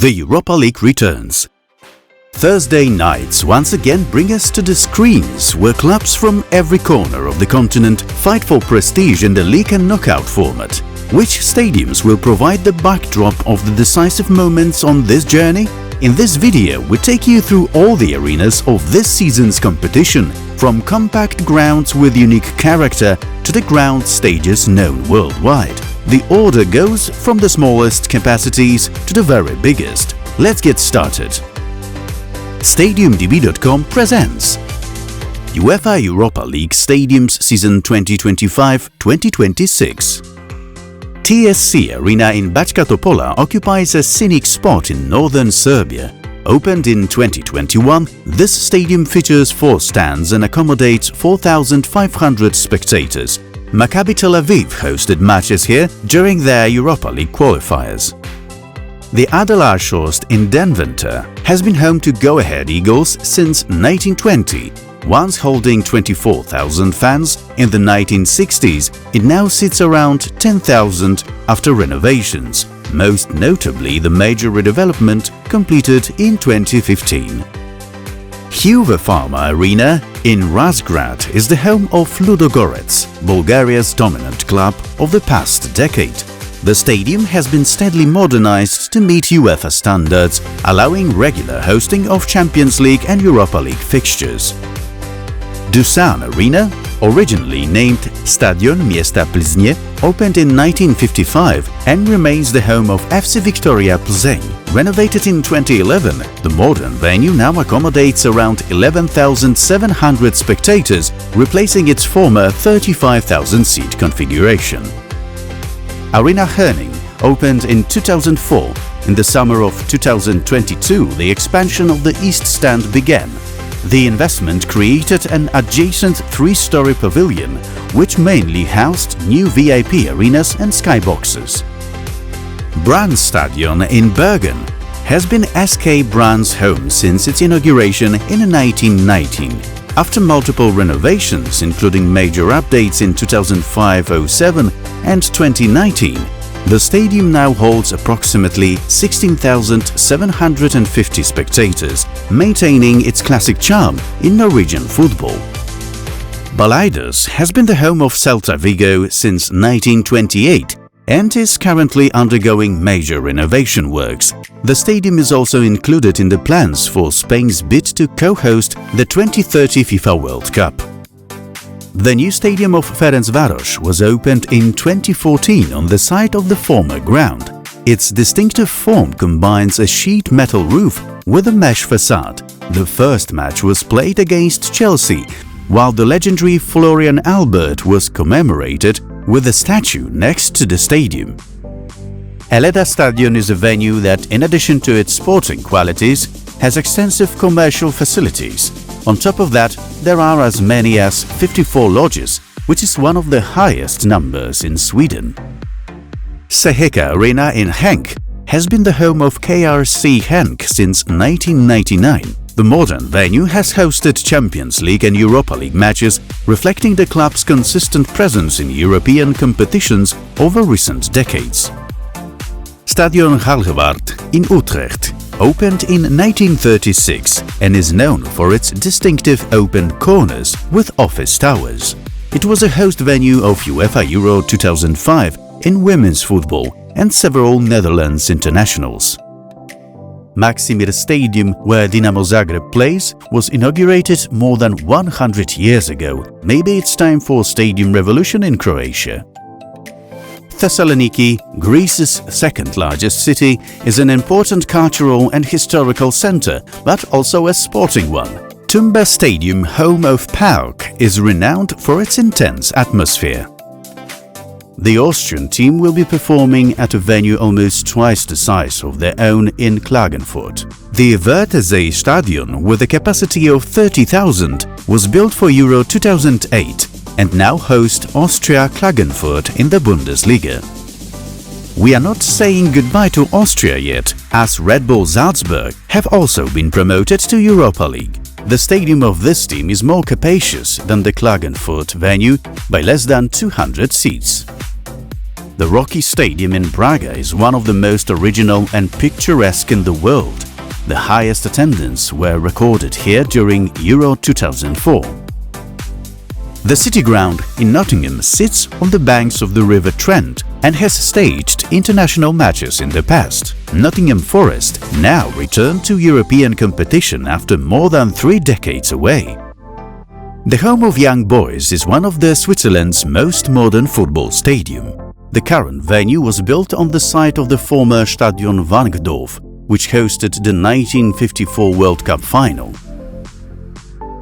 The Europa League returns. Thursday nights once again bring us to the screens where clubs from every corner of the continent fight for prestige in the league and knockout format. Which stadiums will provide the backdrop of the decisive moments on this journey? In this video we take you through all the arenas of this season's competition, from compact grounds with unique character to the ground stages known worldwide. The order goes from the smallest capacities to the very biggest. Let's get started. StadiumDB.com presents UEFA Europa League Stadiums Season 2025-2026. TSC Arena in Bačka Topola occupies a scenic spot in northern Serbia. Opened in 2021, this stadium features 4 stands and accommodates 4,500 spectators. Maccabi Tel Aviv hosted matches here during their Europa League qualifiers. The Adelaarshorst in Deventer has been home to Go-Ahead Eagles since 1920. Once holding 24,000 fans, in the 1960s it now sits around 10,000 after renovations, most notably the major redevelopment completed in 2015. Juve Pharma Arena in Razgrad is the home of Ludogorets, Bulgaria's dominant club of the past decade. The stadium has been steadily modernized to meet UEFA standards, allowing regular hosting of Champions League and Europa League fixtures. Dusan Arena, originally named Stadion, města, Plzně, opened in 1955 and remains the home of FC Viktoria Plzeň. Renovated in 2011, the modern venue now accommodates around 11,700 spectators, replacing its former 35,000-seat configuration. Arena Herning opened in 2004. In the summer of 2022, the expansion of the East Stand began. The investment created an adjacent 3-story pavilion, which mainly housed new VIP arenas and skyboxes. Brann Stadion in Bergen has been SK Brann's home since its inauguration in 1919. After multiple renovations, including major updates in 2005-07 and 2019, the stadium now holds approximately 16,750 spectators, maintaining its classic charm in Norwegian football. Balaidos has been the home of Celta Vigo since 1928 and is currently undergoing major renovation works. The stadium is also included in the plans for Spain's bid to co-host the 2030 FIFA World Cup. The new stadium of Ferencváros was opened in 2014 on the site of the former ground. Its distinctive form combines a sheet metal roof with a mesh facade. The first match was played against Chelsea, while the legendary Florian Albert was commemorated with a statue next to the stadium. Eleda Stadion is a venue that, in addition to its sporting qualities, has extensive commercial facilities. On top of that, there are as many as 54 lodges, which is one of the highest numbers in Sweden. Seheka Arena in Genk has been the home of KRC Genk since 1999. The modern venue has hosted Champions League and Europa League matches, reflecting the club's consistent presence in European competitions over recent decades. Stadion Galgenwaard in Utrecht opened in 1936 and is known for its distinctive open corners with office towers. It was a host venue of UEFA Euro 2005 in women's football and several Netherlands internationals. Maksimir Stadium, where Dinamo Zagreb plays, was inaugurated more than 100 years ago. Maybe it's time for stadium revolution in Croatia. Thessaloniki, Greece's second-largest city, is an important cultural and historical center, but also a sporting one. Tumba Stadium, home of PAOK, is renowned for its intense atmosphere. The Austrian team will be performing at a venue almost twice the size of their own in Klagenfurt. The Wörthersee Stadion, with a capacity of 30,000, was built for Euro 2008 and now hosts Austria Klagenfurt in the Bundesliga. We are not saying goodbye to Austria yet, as Red Bull Salzburg have also been promoted to Europa League. The stadium of this team is more capacious than the Klagenfurt venue by less than 200 seats. The Rocky Stadium in Braga is one of the most original and picturesque in the world. The highest attendance were recorded here during Euro 2004. The City Ground in Nottingham sits on the banks of the River Trent and has staged international matches in the past. Nottingham Forest now returned to European competition after more than 3 decades away. The home of young boys is one of Switzerland's most modern football stadium. The current venue was built on the site of the former Stadion Wankdorf, which hosted the 1954 World Cup final.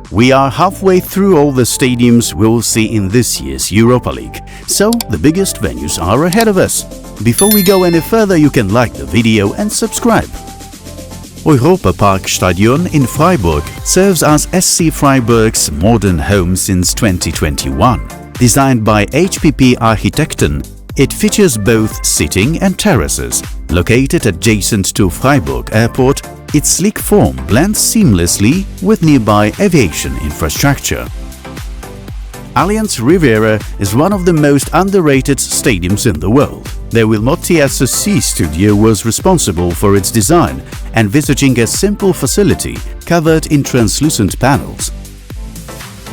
We are halfway through all the stadiums we will see in this year's Europa League, so the biggest venues are ahead of us. Before we go any further, you can like the video and subscribe. Europa Park Stadion in Freiburg serves as SC Freiburg's modern home since 2021. Designed by HPP Architekten, it features both sitting and terraces. Located adjacent to Freiburg Airport, its sleek form blends seamlessly with nearby aviation infrastructure. Allianz Riviera is one of the most underrated stadiums in the world. The Wilmotti SSC studio was responsible for its design, envisaging a simple facility covered in translucent panels.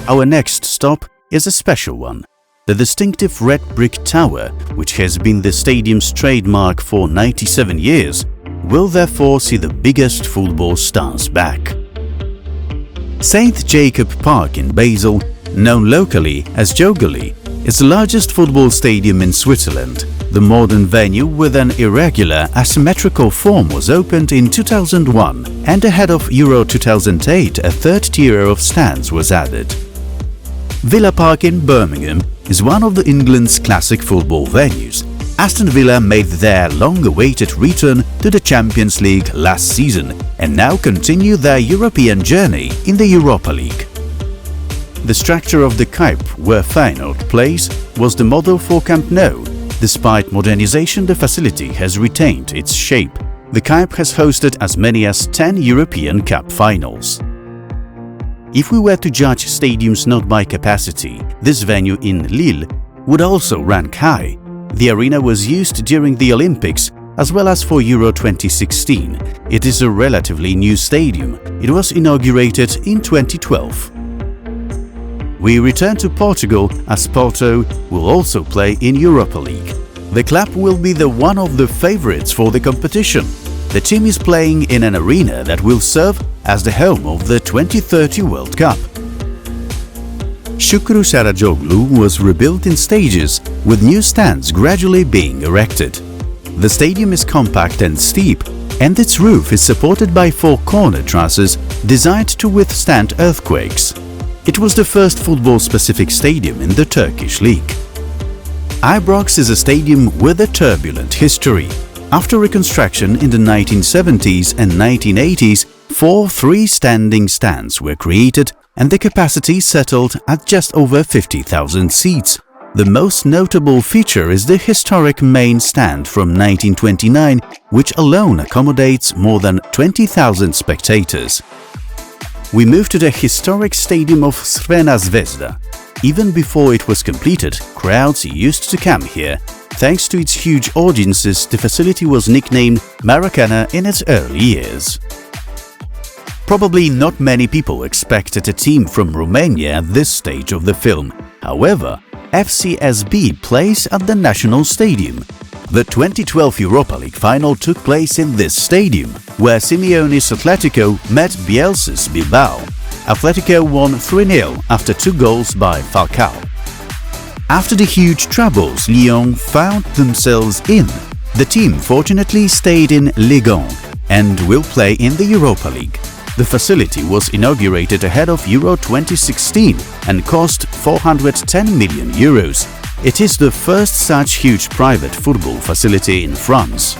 Our next stop is a special one. The distinctive red brick tower, which has been the stadium's trademark for 97 years, will therefore see the biggest football stars back. St. Jakob-Park in Basel, known locally as Joggeli, is the largest football stadium in Switzerland. The modern venue with an irregular, asymmetrical form was opened in 2001, and ahead of Euro 2008 a third tier of stands was added. Villa Park in Birmingham is one of England's classic football venues. Aston Villa made their long-awaited return to the Champions League last season and now continue their European journey in the Europa League. The structure of the Kuip, where Feyenoord plays, was the model for Camp Nou. Despite modernization, the facility has retained its shape. The Kuip has hosted as many as 10 European Cup finals. If we were to judge stadiums not by capacity, this venue in Lille would also rank high. The arena was used during the Olympics as well as for Euro 2016. It is a relatively new stadium. It was inaugurated in 2012. We return to Portugal as Porto will also play in Europa League. The club will be one of the favorites for the competition. The team is playing in an arena that will serve as the home of the 2030 World Cup. Shukru Saracoglu was rebuilt in stages, with new stands gradually being erected. The stadium is compact and steep, and its roof is supported by 4 corner trusses designed to withstand earthquakes. It was the first football-specific stadium in the Turkish league. Ibrox is a stadium with a turbulent history. After reconstruction in the 1970s and 1980s, 4 freestanding stands were created and the capacity settled at just over 50,000 seats. The most notable feature is the historic main stand from 1929, which alone accommodates more than 20,000 spectators. We move to the historic stadium of Crvena Zvezda. Even before it was completed, crowds used to come here. Thanks to its huge audiences, the facility was nicknamed Maracana in its early years. Probably not many people expected a team from Romania at this stage of the film. However, FCSB plays at the National Stadium. The 2012 Europa League final took place in this stadium, where Simeone's Atletico met Bielsa's Bilbao. Atletico won 3-0 after 2 goals by Falcao. After the huge troubles Lyon found themselves in, the team fortunately stayed in Ligue 1 and will play in the Europa League. The facility was inaugurated ahead of Euro 2016 and cost 410 million euros. It is the first such huge private football facility in France.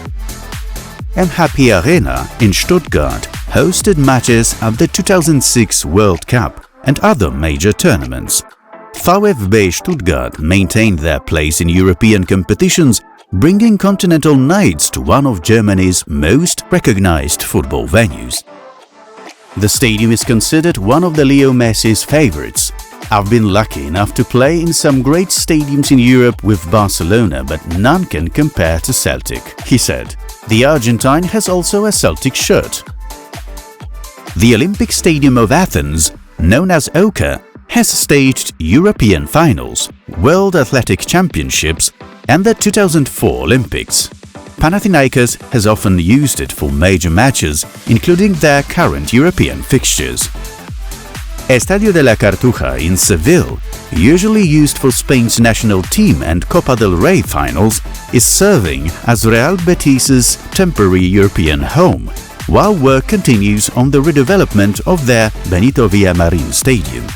MHP Arena in Stuttgart hosted matches at the 2006 World Cup and other major tournaments. VfB Stuttgart maintained their place in European competitions, bringing Continental Nights to one of Germany's most recognized football venues. The stadium is considered one of Leo Messi's favorites. I've been lucky enough to play in some great stadiums in Europe with Barcelona, but none can compare to Celtic, he said. The Argentine has also a Celtic shirt. The Olympic Stadium of Athens, known as Oka, has staged European finals, World Athletic Championships and the 2004 Olympics. Panathinaikos has often used it for major matches, including their current European fixtures. Estadio de la Cartuja in Seville, usually used for Spain's national team and Copa del Rey finals, is serving as Real Betis's temporary European home, while work continues on the redevelopment of their Benito Villamarin stadium.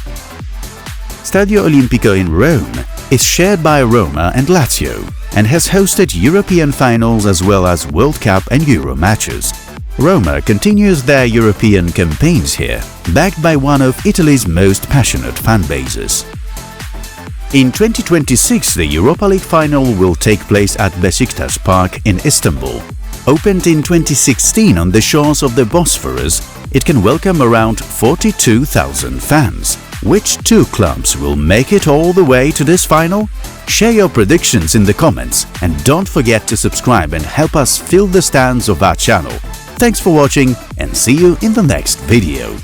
Stadio Olimpico in Rome is shared by Roma and Lazio and has hosted European finals as well as World Cup and Euro matches. Roma continues their European campaigns here, backed by one of Italy's most passionate fan bases. In 2026, the Europa League final will take place at Beşiktaş Park in Istanbul. Opened in 2016 on the shores of the Bosphorus, it can welcome around 42,000 fans. Which two clubs will make it all the way to this final? Share your predictions in the comments and don't forget to subscribe and help us fill the stands of our channel. Thanks for watching and see you in the next video.